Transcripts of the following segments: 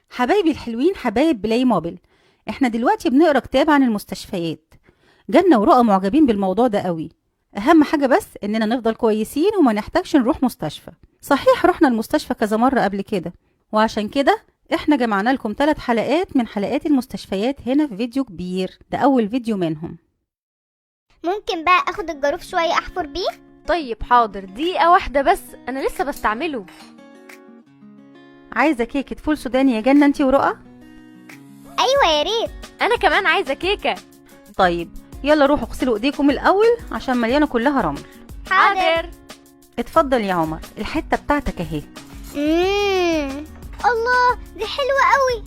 حبايبي الحلوين، حبايب بلاي موبل. احنا دلوقتي بنقرا كتاب عن المستشفيات. جنة ورؤى معجبين بالموضوع ده قوي. اهم حاجة بس اننا نفضل كويسين وما نحتاجش نروح مستشفى. صحيح رحنا المستشفى كذا مرة قبل كده، وعشان كده احنا جمعنا لكم 3 حلقات من حلقات المستشفيات هنا في فيديو كبير. ده اول فيديو منهم. ممكن بقى اخد الجاروف شوية احفر بيه؟ طيب حاضر، دقيقة واحدة بس، أنا لسه بستعمله. عايزة كيكة فول سوداني يا جنة انتي ورؤى؟ ايوه يا ريت. أنا كمان عايزة كيكة. طيب يلا روحوا اغسلوا ايديكم الاول عشان مليانة كلها رمل. حاضر. اتفضل يا عمر، الحتة بتاعتك اهي. الله، دي حلوة قوي.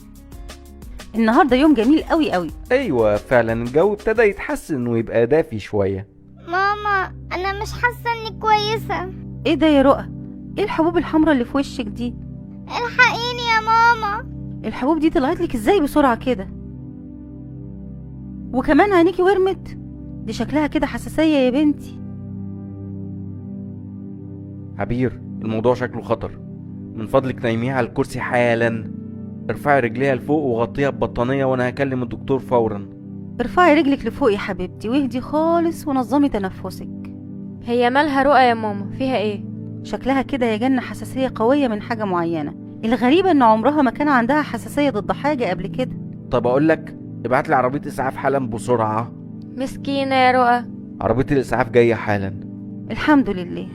النهارده يوم جميل قوي قوي. ايوه فعلا الجو ابتدى يتحسن ويبقى دافي شويه. ماما، انا مش حاسة اني كويسة. ايه ده يا رؤى؟ ايه الحبوب الحمراء اللي في وشك دي؟ الحقيني يا ماما. الحبوب دي طلعت لك ازاي بسرعه كده؟ وكمان عينيكي ورمت. دي شكلها كده حساسيه يا بنتي. عبير، الموضوع شكله خطر. من فضلك نايميها على الكرسي حالا. ارفعي رجليها لفوق وغطيها ببطانيه وانا هكلم الدكتور فورا. ارفعي رجلك لفوق يا حبيبتي واهدي خالص ونظمي تنفسك. هي مالها رؤى يا ماما؟ فيها ايه؟ شكلها كده يا جنة حساسيه قويه من حاجه معينه. الغريبه ان عمرها ما كان عندها حساسيه ضد حاجه قبل كده. طب اقول لك، ابعت لي عربيه اسعاف حالا بسرعه. مسكينة يا رؤى. عربيه الاسعاف جايه حالا. الحمد لله.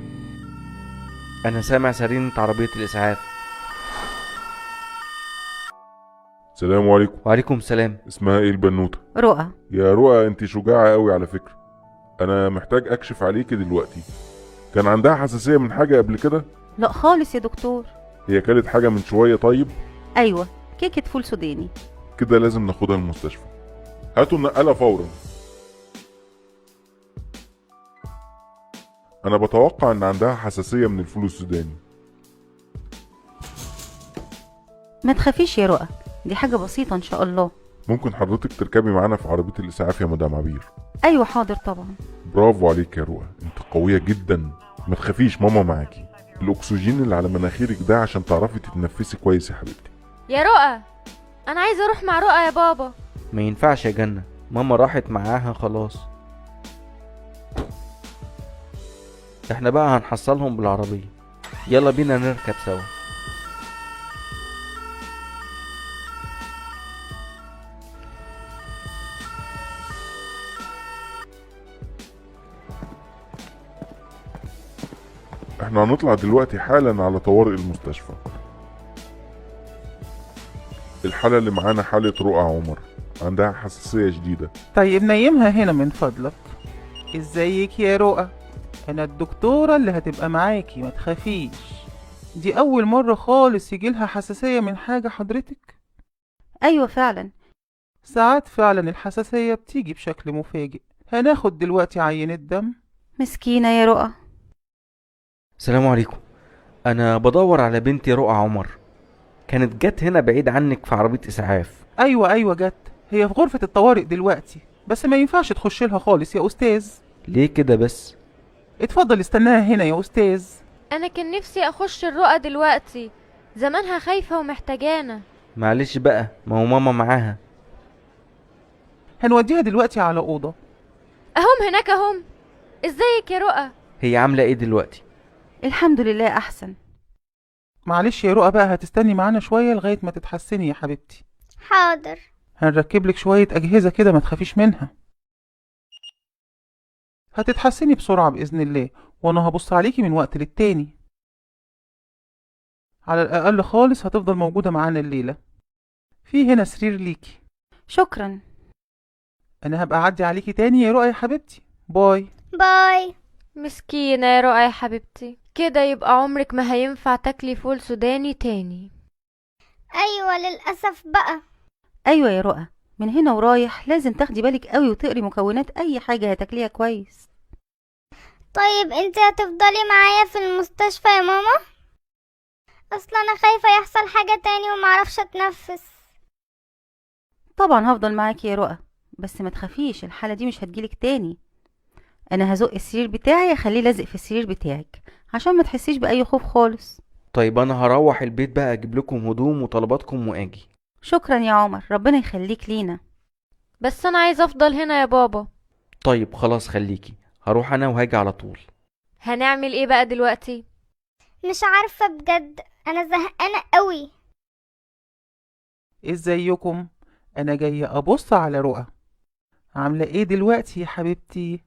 انا سامع سرينة عربيه الاسعاف. السلام عليكم. وعليكم السلام. اسمها ايه البنوتة؟ رؤى. يا رؤى، انت شجاعة قوي على فكرة. انا محتاج اكشف عليكي دلوقتي. كان عندها حساسية من حاجة قبل كده؟ لا خالص يا دكتور. هي كانت حاجة من شوية؟ طيب ايوه، كيكه فول سوداني. كده لازم ناخدها المستشفى. هاتوا النقالة فورا. انا بتوقع ان عندها حساسية من الفول السوداني. ما تخافيش يا رؤى، دي حاجه بسيطه ان شاء الله. ممكن حضرتك تركبي معانا في عربية الاسعاف يا مدام عبير؟ ايوه حاضر طبعا. برافو عليك يا رؤى، انت قوية جدا. ما تخافيش، ماما معاكي. الاكسجين اللي على مناخيرك ده عشان تعرفي تتنفسي كويس يا حبيبتي. يا رؤى، أنا عايزة أروح مع رؤى يا بابا. ما ينفعش يا جنة، ماما راحت معاها خلاص. احنا بقى هنحصلهم بالعربيه. يلا بينا نركب سوا. احنا هنطلع دلوقتي حالا على طوارئ المستشفى. الحالة اللي معانا حالة رؤى عمر، عندها حساسية شديدة. طيب نيمها هنا من فضلك. ازيك يا رؤى؟ انا الدكتورة اللي هتبقى معاكي، ما تخافيش. دي اول مرة خالص يجيلها حساسية من حاجة حضرتك؟ ايوه فعلا. ساعات فعلا الحساسية بتيجي بشكل مفاجئ. هناخد دلوقتي عينة دم. مسكينه يا رؤى. السلام عليكم. انا بدور على بنتي رؤى عمر. كانت جت هنا بعيد عنك في عربيه اسعاف. ايوه جت. هي في غرفة الطوارئ دلوقتي، بس ما ينفعش تخش لها خالص يا استاذ. ليه كده بس؟ اتفضل استناها هنا يا استاذ. أنا كان نفسي أخش الرؤى دلوقتي، زمانها خايفة ومحتاجانا. معلش بقى، ما هو ماما معاها. هنوديها دلوقتي على اوضة. أهم هناك أهم. ازيك يا رؤى؟ هي عامله ايه دلوقتي؟ الحمد لله احسن. معلش يا رؤى بقى، هتستني معانا شوية لغاية ما تتحسني يا حبيبتي. حاضر. هنركب لك شوية أجهزة كده، ما تخافيش منها. هتتحسني بسرعة بإذن الله، وأنا هبص عليكي من وقت للتاني. على الأقل خالص هتفضل موجودة معانا الليلة. في هنا سرير ليكي. شكرا. أنا هبقى أعدي عليكي تاني يا رؤى يا حبيبتي. باي. باي. مسكينة يا رؤى يا حبيبتي، كده يبقى عمرك ما هينفع تاكلي فول سوداني تاني. ايوه للأسف بقى. ايوه يا رؤى، من هنا ورايح لازم تاخدي بالك قوي وتقري مكونات اي حاجه هتاكليها كويس. طيب انت هتفضلي معايا في المستشفى يا ماما؟ اصلا انا خايفة يحصل حاجة تاني ومعرفش اتنفس. طبعا هفضل معاكي يا رؤى، بس ما تخافيش، الحاله دي مش هتجيلك تاني. انا هزق السرير بتاعي اخليه لازق في السرير بتاعك عشان ما تحسيش باي خوف خالص. طيب انا هروح البيت بقى اجيب لكم هدوم وطلباتكم واجي. شكرا يا عمر، ربنا يخليك لينا. بس انا عايزه افضل هنا يا بابا. طيب خلاص خليكي، هروح انا وهاجي على طول. هنعمل ايه بقى دلوقتي؟ مش عارفة بجد، انا زهقانة قوي. ازيكم؟ انا جاية ابص على رؤى. عاملة ايه دلوقتي يا حبيبتي؟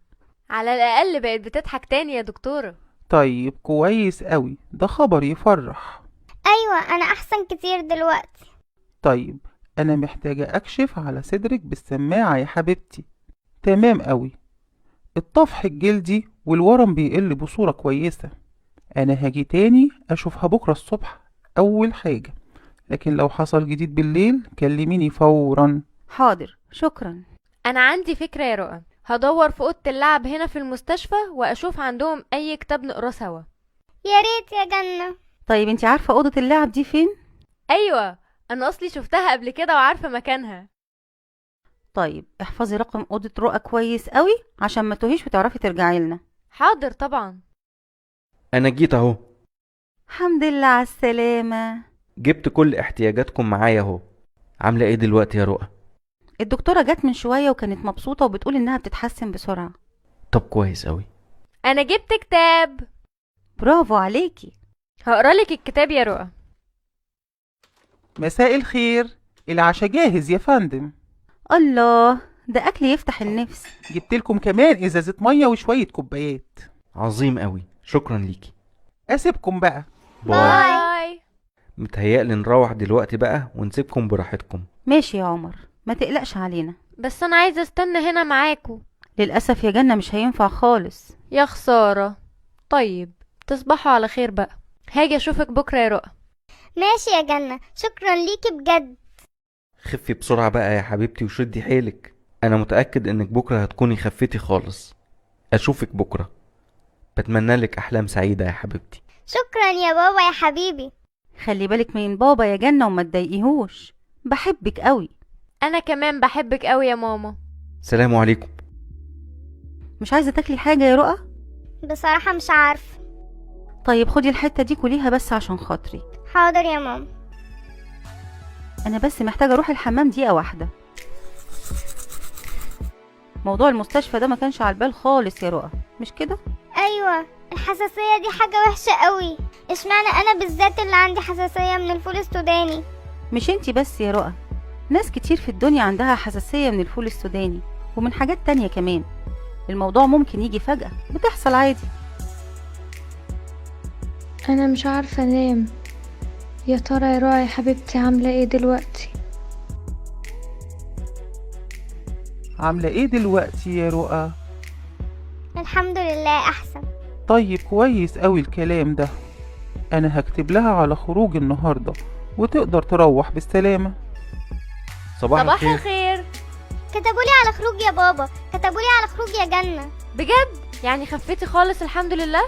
على الاقل بقت بتضحك تاني يا دكتورة. طيب كويس قوي، ده خبر يفرح. ايوه انا احسن كتير دلوقتي. طيب انا محتاجة اكشف على صدرك بالسماعة يا حبيبتي. تمام قوي. الطفح الجلدي والورم بيقل بصورة كويسة. انا هاجي تاني اشوفها بكرة الصبح اول حاجة، لكن لو حصل جديد بالليل كلميني فورا. حاضر، شكرا. انا عندي فكرة يا رؤى، هدور في اوضة اللعب هنا في المستشفى واشوف عندهم اي كتاب نقراه سوا. يا ريت يا جنة. طيب انتي عارفة أوضة اللعب دي فين؟ ايوه، انا اصلي شفتها قبل كده وعارفة مكانها. طيب احفظي رقم أوضة رؤى كويس قوي عشان ما تهيش وتعرفي ترجعي لنا. حاضر طبعا. انا جيت اهو، الحمد لله على السلامة. جبت كل احتياجاتكم معايا اهو. عاملة ايه دلوقتي يا رؤى؟ الدكتورة جت من شوية وكانت مبسوطة وبتقول إنها بتتحسن بسرعة. طب كويس قوي. انا جبت كتاب، برافو عليكي. هقرالك الكتاب يا رؤى. مساء الخير، العشاء جاهز يا فندم. الله، ده أكل يفتح النفس. جبتلكم كمان ازازة مية وشوية كوبايات. عظيم قوي، شكرا ليكي. اسيبكم بقى. باي. متهيألي نروح دلوقتي بقى ونسيبكم براحتكم. ماشي يا عمر، ما تقلقش علينا. بس انا عايزة استنى هنا معاكو. للأسف يا جنة مش هينفع خالص. يا خسارة. طيب تصبحوا على خير بقى، هاجي اشوفك بكرة يا رؤى. ماشي يا جنة، شكرا ليكي بجد. خفي بسرعة بقى يا حبيبتي وشدي حيلك، أنا متأكد إنك بكرة هتكوني خفتي خالص. أشوفك بكرة، بتمنى لك أحلام سعيدة يا حبيبتي. شكرا يا بابا يا حبيبي. خلي بالك من بابا يا جنة وما تضايقيهوش، بحبك قوي. انا كمان بحبك قوي يا ماما. سلام عليكم. مش عايزة تاكلي حاجة يا رؤى؟ بصراحة مش عارفة. طيب خدي الحتة دي كليها بس عشان خاطري. حاضر يا ماما. أنا بس محتاجة أروح الحمام دقيقة واحدة. موضوع المستشفى ده ما كانش على البال خالص يا رؤى، مش كده؟ ايوه، الحساسية دي حاجة وحشة قوي. اشمعنى انا بالذات اللي عندي حساسية من الفول السوداني؟ مش انتي بس يا رؤى، ناس كتير في الدنيا عندها حساسية من الفول السوداني ومن حاجات تانية كمان. الموضوع ممكن يجي فجأة، بتحصل عادي. انا مش عارفه انام. يا ترى يا رؤى يا حبيبتي عامله ايه دلوقتي؟ عاملة ايه دلوقتي يا رؤى؟ الحمد لله احسن. طيب كويس قوي الكلام ده. انا هكتب لها على خروج النهاردة وتقدر تروح بالسلامة. صباح صباح الخير. الخير. كتبولي على خروج يا بابا، كتبولي على خروج يا جنة. بجد؟ يعني خفتي خالص الحمد لله؟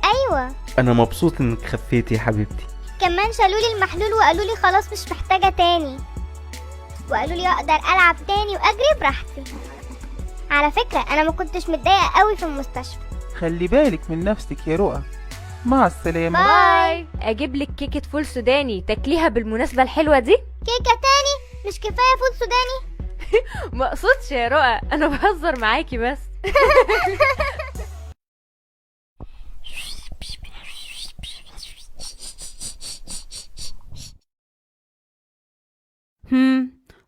ايوه، أنا مبسوط إنك خفيتي يا حبيبتي. كمان شالولي المحلول وقالوا لي خلاص مش محتاجة تاني، وقالوا لي اقدر العب تاني واجري براحتي. على فكرة انا ما كنتش متضايقة قوي في المستشفى. خلي بالك من نفسك يا رؤى. مع السلامة. باي. اجيب لك كيكة فول سوداني تاكليها بالمناسبة الحلوة دي؟ كيكة تاني؟ مش كفاية فول سوداني؟ ما اقصدش يا رؤى، انا بهزر معاكي بس.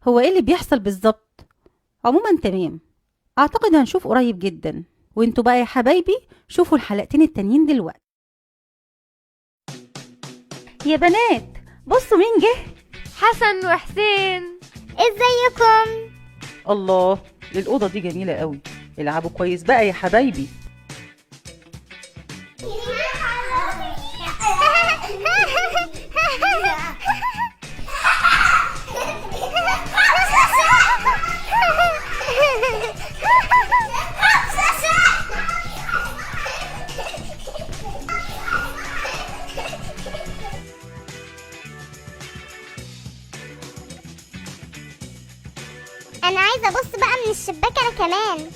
هو ايه اللي بيحصل بالظبط؟ عموما تمام، اعتقد هنشوف قريب جدا. وانتوا بقى يا حبايبي شوفوا الحلقتين التانيين دلوقتي. يا بنات بصوا مين جه. حسن وحسين. ازيكم؟ الله، الأوضة دي جميلة قوي. العبوا كويس بقى يا حبايبي. انا عايزة ابص بقى من الشباك انا كمان.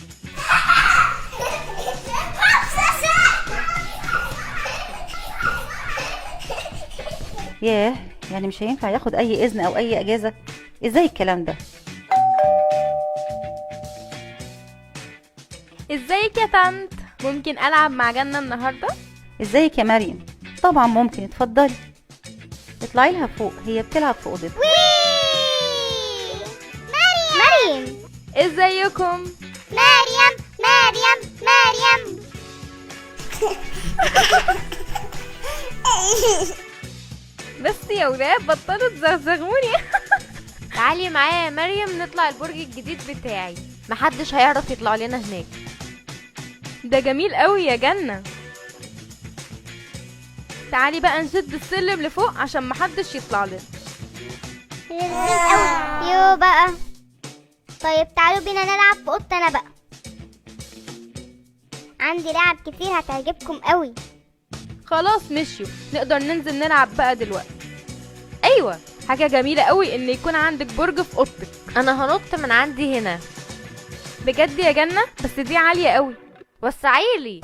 ياه، يعني مش هينفع ياخد أي إذن أو أي أجازة؟ ازاي الكلام ده؟ ازيك يا طنط؟ ممكن العب مع جنة النهارده؟ ازيك يا مريم؟ طبعا ممكن، اتفضلي. اطلعي لها فوق، هي بتلعب في اوضتها. مريم ازيكم؟ مريم مريم مريم. بس يا ولاد بطلوا تزغزغوني. تعالي معايا يا مريم نطلع البرج الجديد بتاعي، محدش هيعرف يطلع لنا هناك. ده جميل قوي يا جنة. تعالي بقى نشد السلم لفوق عشان محدش يطلع لنا. لذيذ قوي. يو بقى. طيب تعالوا بينا نلعب في اوضتي انا بقى. عندي لعب كتير هتعجبكم قوي. خلاص مشيوا، نقدر ننزل نلعب بقى دلوقتي. ايوه، حاجة جميلة قوي ان يكون عندك برج في اوضتك. انا هنط من عندي هنا. بجد يا جنة؟ بس دي عالية قوي. وسعيلي.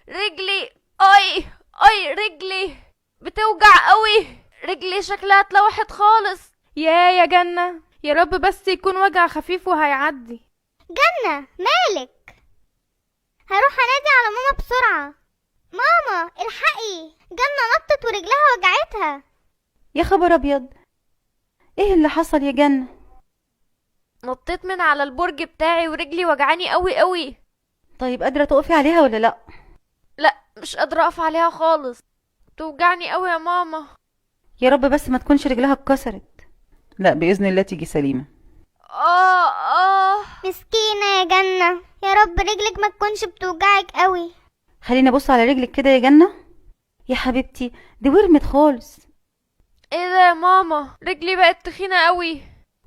رجلي. اي رجلي بتوجع قوي. رجلي شكلها اتلوحت خالص. يا جنة، يا رب بس يكون وجع خفيف وهيعدي. جنة مالك؟ هروح انادي على ماما بسرعة. ماما الحقي، جنة نطت ورجلها وجعتها. يا خبر ابيض، ايه اللي حصل يا جنة؟ نطيت من على البرج بتاعي ورجلي وجعاني قوي قوي. طيب قادرة تقفي عليها ولا لا؟ لا، مش قادرة اقف عليها خالص، توجعني قوي يا ماما. يا رب بس ما تكونش رجلها اتكسرت. لا بإذن الله تيجي سليمة. مسكينة يا جنة، يا رب رجلك ما تكونش بتوجعك قوي. خليني ابص على رجلك كده يا جنة. يا حبيبتي دي ورمت خالص. ايه ده يا ماما؟ رجلي بقت تخينة قوي.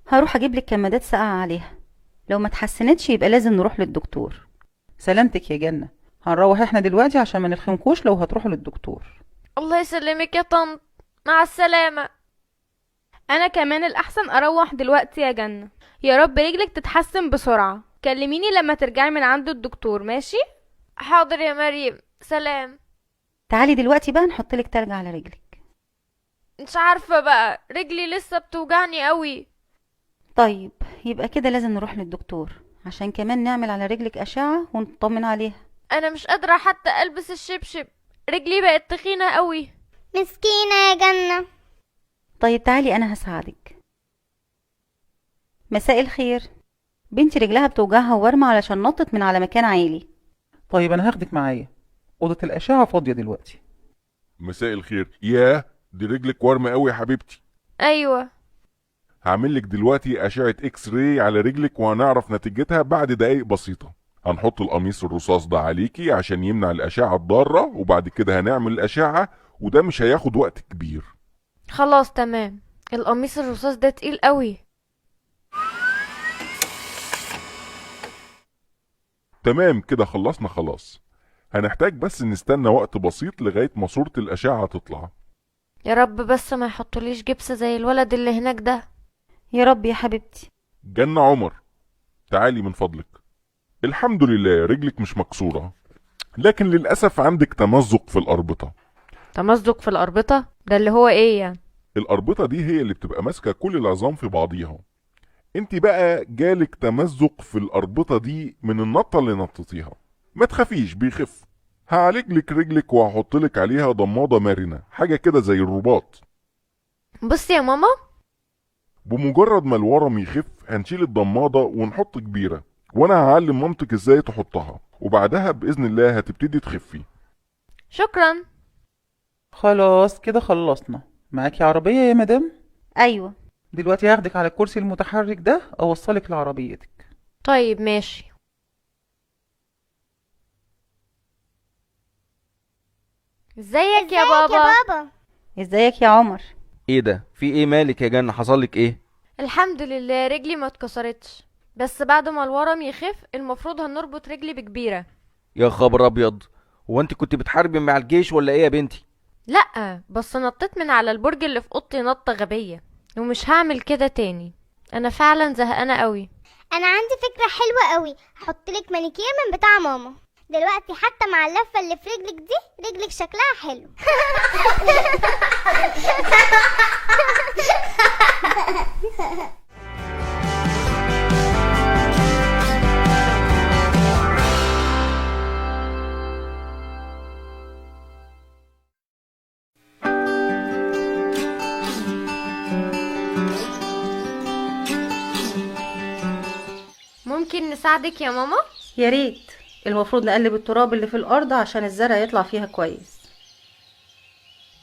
هروح اجيب لك كمادات ساقعة عليها، لو ما اتحسنتش يبقى لازم نروح للدكتور. سلامتك يا جنة، هنروح احنا دلوقتي عشان ما نرخمكوش لو هتروحوا للدكتور. الله يسلمك يا طنط، مع السلامة. انا كمان الاحسن اروح دلوقتي يا جنة. يا رب رجلك تتحسن بسرعة. كلميني لما ترجعي من عند الدكتور، ماشي؟ حاضر يا مريم، سلام. تعالي دلوقتي بقى نحط لك تلج على رجلك. مش عارفة بقى، رجلي لسه بتوجعني قوي. طيب يبقى كده لازم نروح للدكتور عشان كمان نعمل على رجلك أشعة ونطمن عليها. انا مش قادرة حتى البس الشبشب، رجلي بقت تخينة قوي. مسكينة يا جنة. طيب تعالي أنا هساعدك. مساء الخير، بنتي رجلها بتوجعها وورمة علشان نطت من على مكان عالي. طيب أنا هاخدك معايا، أوضة الأشعة فاضية دلوقتي. مساء الخير. ياه، دي رجلك ورمة قوي يا حبيبتي. ايوه. هعمل لك دلوقتي أشعة إكس راي على رجلك وهنعرف نتيجتها بعد دقايق بسيطة. هنحط القميص الرصاص ده عليكي عشان يمنع الأشعة الضارة، وبعد كده هنعمل الأشعة وده مش هياخد وقت كبير. خلاص تمام. القميص الرصاص ده تقيل قوي. تمام كده خلصنا خلاص. هنحتاج بس نستنى وقت بسيط لغاية ما صورة الأشعة تطلع. يا رب بس ما يحطوليش جبس زي الولد اللي هناك ده. يا رب يا حبيبتي. جنة عمر، تعالي من فضلك. الحمد لله رجلك مش مكسورة، لكن للأسف عندك تمزق في الأربطة. تمزق في الأربطة؟ ده اللي هو ايه يعني؟ الأربطة دي هي اللي بتبقى ماسكة كل العظام في بعضيها. انت بقى جالك تمزق في الأربطة دي من النطة اللي نطتيها. ما تخافيش، بيخف. هعالج لك رجلك وهحط لك عليها ضمادة مرنة، حاجة كده زي الرباط. بص يا ماما، بمجرد ما الورم يخف هنشيل الضمادة ونحط كبيرة، وانا هعلم مامتك ازاي تحطها، وبعدها بإذن الله هتبتدي تخفي. شكرا. خلاص كده خلصنا. معاكي عربية يا مدام؟ أيوة. دلوقتي هاخدك على الكرسي المتحرك ده أوصلك لعربيتك. طيب ماشي. ازيك يا بابا؟ ازيك يا عمر؟ ايه ده؟ في ايه؟ مالك يا جنة؟ حصلك ايه؟ الحمد لله رجلي ما اتكسرتش، بس بعد ما الورم يخف المفروض هنربط رجلي بكبيرة. يا خبر ابيض، هو انت كنت بتحاربي مع الجيش ولا ايه يا بنتي؟ لا، بس نطيت من على البرج اللي في اوضتي نطة غبية، ومش هعمل كده تاني. انا فعلا زهقانة قوي. انا عندي فكرة حلوة قوي، هحطلك مانيكير من بتاع ماما دلوقتي، حتى مع اللفة اللي في رجلك دي رجلك شكلها حلو. ممكن نساعدك يا ماما؟ يا ريت. المفروض نقلب التراب اللي في الأرض عشان الزرع يطلع فيها كويس.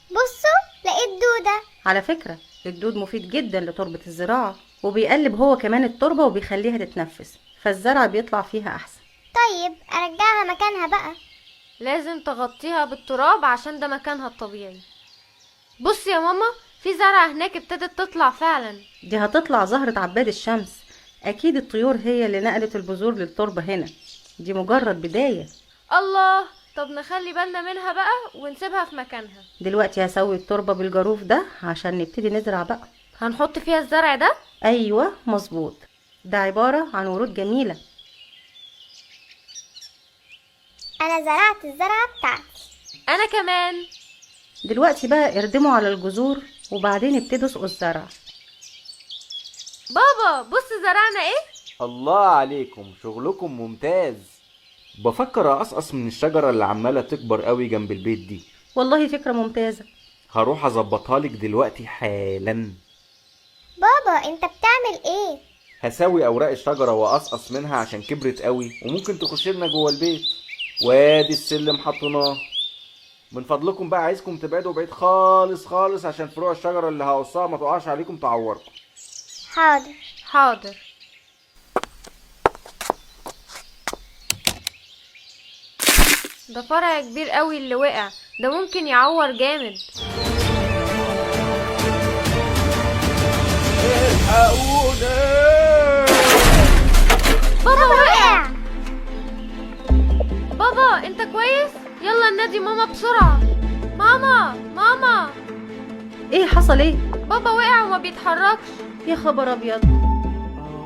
بصوا لقيت دودة. على فكرة الدود مفيد جدا لتربة الزراعة، وبيقلب هو كمان التربة وبيخليها تتنفس، فالزرع بيطلع فيها أحسن. طيب ارجعها مكانها بقى. لازم تغطيها بالتراب عشان ده مكانها الطبيعي. بص يا ماما، في زرعة هناك ابتدت تطلع فعلا. دي هتطلع زهرة عباد الشمس. أكيد الطيور هي اللي نقلت البذور للتربة هنا. دي مجرد بداية. الله، طب نخلي بالنا منها بقى ونسيبها في مكانها. دلوقتي هسوي التربة بالجاروف ده عشان نبتدي نزرع بقى. هنحط فيها الزرع ده؟ أيوة مظبوط. ده عبارة عن ورود جميلة. انا زرعت الزرعة بتاعتي. انا كمان. دلوقتي بقى اردموا على الجذور وبعدين ابتدوا اسقوا الزرع. بابا بص زرعنا ايه؟ الله عليكم، شغلكم ممتاز. بفكر اقصقص من الشجرة اللي عمالة تكبر قوي جنب البيت دي. والله فكرة ممتازة. هروح اظبطها لك دلوقتي حالا. بابا انت بتعمل ايه؟ هساوي اوراق الشجرة واقصقص منها عشان كبرت قوي وممكن تخش لنا جوه البيت. وادي السلم حطيناه. من فضلكم بقى عايزكم تبعدوا بعيد خالص خالص عشان فروع الشجرة اللي هقصها ما تقعش عليكم تعوركم. حاضر. حاضر. ده فرع كبير قوي اللي وقع، ده ممكن يعور جامد. بابا وقع. بابا انت كويس؟ يلا ننادي ماما بسرعة. ماما ماما. ايه حصل ايه؟ بابا وقع وما بيتحركش. يا خبر ابيض.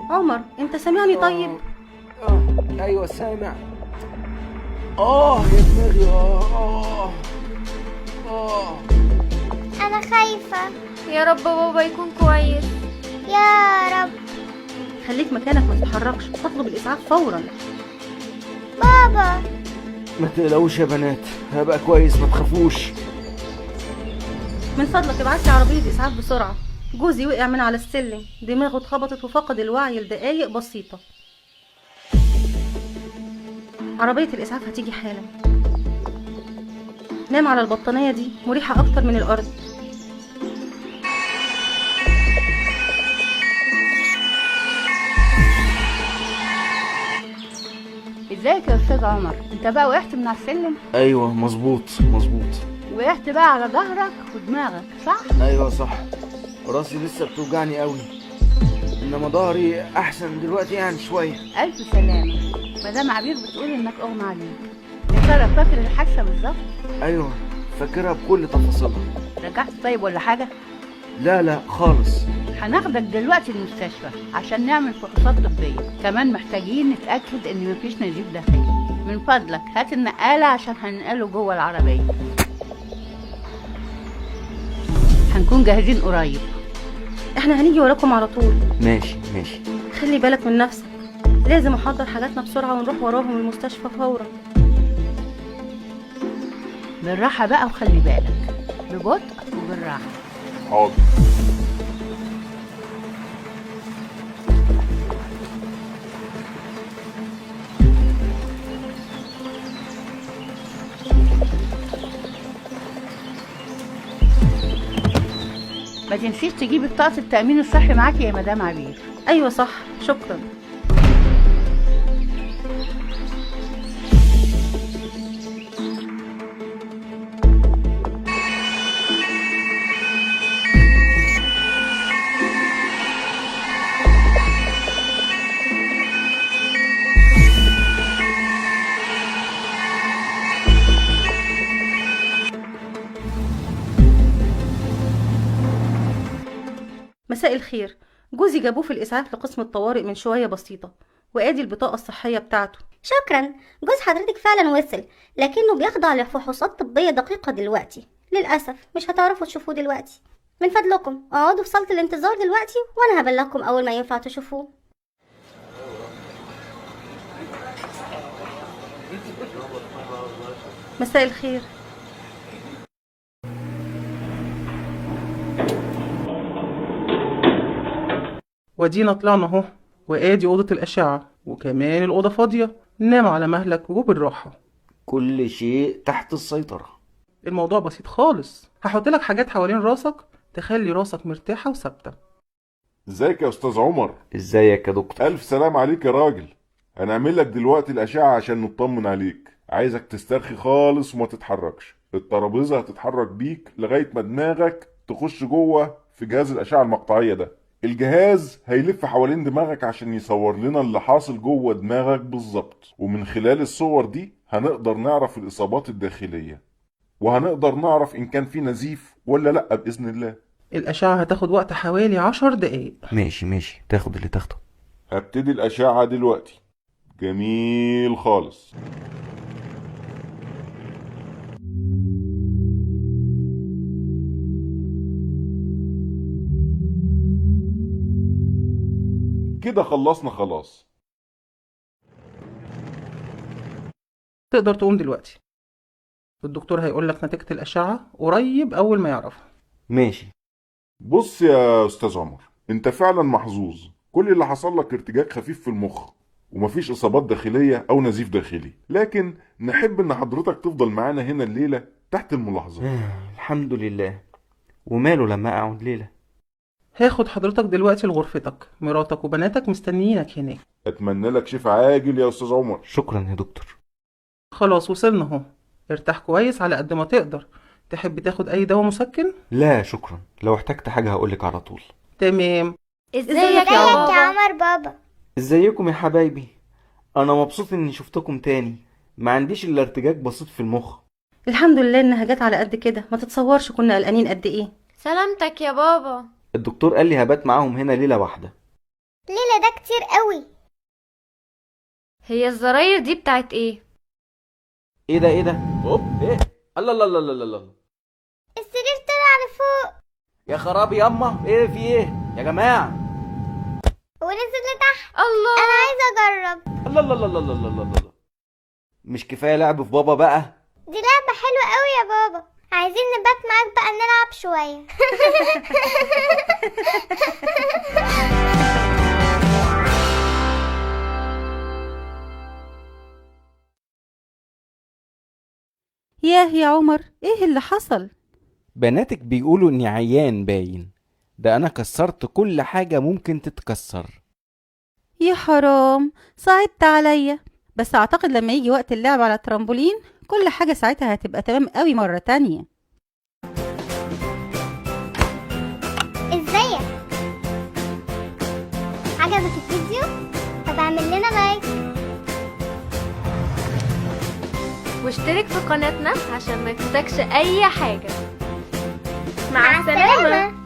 عمر انت سامعني طيب؟ ايوه سامع. يا دماغي. انا خايفة. يا رب بابا يكون كويس. يا رب. خليك مكانك ما تتحركش، اطلب الاسعاف فورا. بابا. ما تقلقوش يا بنات، هبقى كويس ما تخافوش. من فضلك ابعت لي عربية اسعاف بسرعة. جوزي وقع من على السلم، دماغه اتخبطت وفقد الوعي لدقايق بسيطة. عربية الاسعاف هتيجي حالا. نام على البطانية دي، مريحة اكتر من الارض. ازيك يا استاذ عمر؟ انت بقى وقعت من على السلم؟ ايوه مظبوط. وقعت بقى على ظهرك ودماغك صح؟ ايوه صح. راسي لسه بتوجعني قوي، انما ظهري احسن دلوقتي يعني شويه. الف سلامه. مدام عبير بتقول انك اغمى عليك. يا ترى فاكر الحادثه بالظبط؟ ايوه فاكرها بكل تفاصيلها. رجعت طيب ولا حاجه؟ لا خالص. هناخدك دلوقتي المستشفى عشان نعمل فحوصات طبيه، كمان محتاجين نتاكد ان مفيش نزيف داخلي. من فضلك هات النقاله عشان هننقله جوه العربيه. هنكون جاهزين قريب. احنا هنيجي وراكم على طول. ماشي. خلي بالك من نفسك. لازم احضر حاجاتنا بسرعة ونروح وراهم المستشفى فورا. بالراحه بقى وخلي بالك، ببطء وبالراحه. حاضر. ما تنسيش تجيبي بطاقه التامين الصحي معاكي يا مدام عبير. ايوه صح، شكرا. مساء الخير. جوزي جابوه في الإسعاف لقسم الطوارئ من شوية بسيطة، وادي البطاقة الصحية بتاعته. شكرا. جوز حضرتك فعلا وصل، لكنه بيخضع لفحوصات طبية دقيقة دلوقتي. للأسف مش هتعرفوا تشوفوه دلوقتي. من فضلكم اقعدوا في صالة الانتظار دلوقتي وانا هبلغكم اول ما ينفع تشوفوه. مساء الخير. ودينا طلعنا اهو، وادي اوضه الاشعه. وكمان الأوضة فاضية، نام على مهلك وبالراحة. كل شيء تحت السيطرة. الموضوع بسيط خالص، هحط لك حاجات حوالين راسك تخلي راسك مرتاحة وثابتة. ازيك يا استاذ عمر؟ ازيك يا دكتور؟ الف سلام عليك يا راجل. هنعمل لك دلوقتي الاشعة عشان نطمن عليك. عايزك تسترخي خالص وما تتحركش. الترابيزة هتتحرك بيك لغاية ما دماغك تخش جوه في جهاز الاشعة المقطعية ده. الجهاز هيلف حوالين دماغك عشان يصور لنا اللي حاصل جوه دماغك بالظبط، ومن خلال الصور دي هنقدر نعرف الاصابات الداخلية، وهنقدر نعرف ان كان في نزيف ولا لا باذن الله. الأشعة هتاخد وقت حوالي 10 دقايق. ماشي تاخد اللي تاخده. هبتدي الاشعة دلوقتي. جميل خالص. كده خلصنا خلاص. تقدر تقوم دلوقتي. الدكتور هيقول لك نتيجة الأشعة قريب أول ما يعرفها. ماشي. بص يا استاذ عمر، انت فعلا محظوظ. كل اللي حصل لك ارتجاج خفيف في المخ، ومفيش اصابات داخلية او نزيف داخلي، لكن نحب ان حضرتك تفضل معانا هنا الليلة تحت الملاحظة. الحمد لله. وماله لما اقعد ليلة؟ هاخد حضرتك دلوقتي لغرفتك، مراتك وبناتك مستنيينك هناك. اتمنى لك شفاء عاجل يا استاذ عمر. شكرا يا دكتور. خلاص وصلنا اهو. ارتاح كويس على قد ما تقدر. تحب تاخد أي دواء مسكن؟ لا شكرا، لو احتجت حاجة هقولك على طول. تمام. ازيك يا بابا؟ عمر بابا؟ ازيكم يا حبايبي؟ انا مبسوط اني شفتكم تاني. ما عنديش الا ارتجاج بسيط في المخ. الحمد لله انها جت على قد كده، ما تتصورش كنا قلقانين قد ايه. سلامتك يا بابا. الدكتور قال لي هبات معاهم هنا ليلة واحدة. ليلة ده كتير قوي. هي الزراير دي بتاعت ايه؟ ايه ده؟ اوب ايه؟ الله الله الله الله الله. السرير طلع لفوق يا خرابي ياما، ايه في ايه يا جماعة؟ ونزل لتحت. الله. انا عايزة اجرب. الله الله الله الله الله الله. مش كفاية لعب في بابا بقى؟ دي لعبة حلوة قوي يا بابا، عايزين نبات معاك بقى نلعب شوية. ياه يا عمر، ايه اللي حصل؟ بناتك بيقولوا اني عيان باين. ده انا كسرت كل حاجة ممكن تتكسر. يا حرام، صعبت عليا. بس اعتقد لما يجي وقت اللعب على الترامبولين كل حاجة ساعتها هتبقى تمام قوي مرة تانية. ازيك؟ عجبك الفيديو؟ طب اعمل لنا لايك واشترك في قناتنا عشان ما يفوتكش اي حاجة. مع السلامة.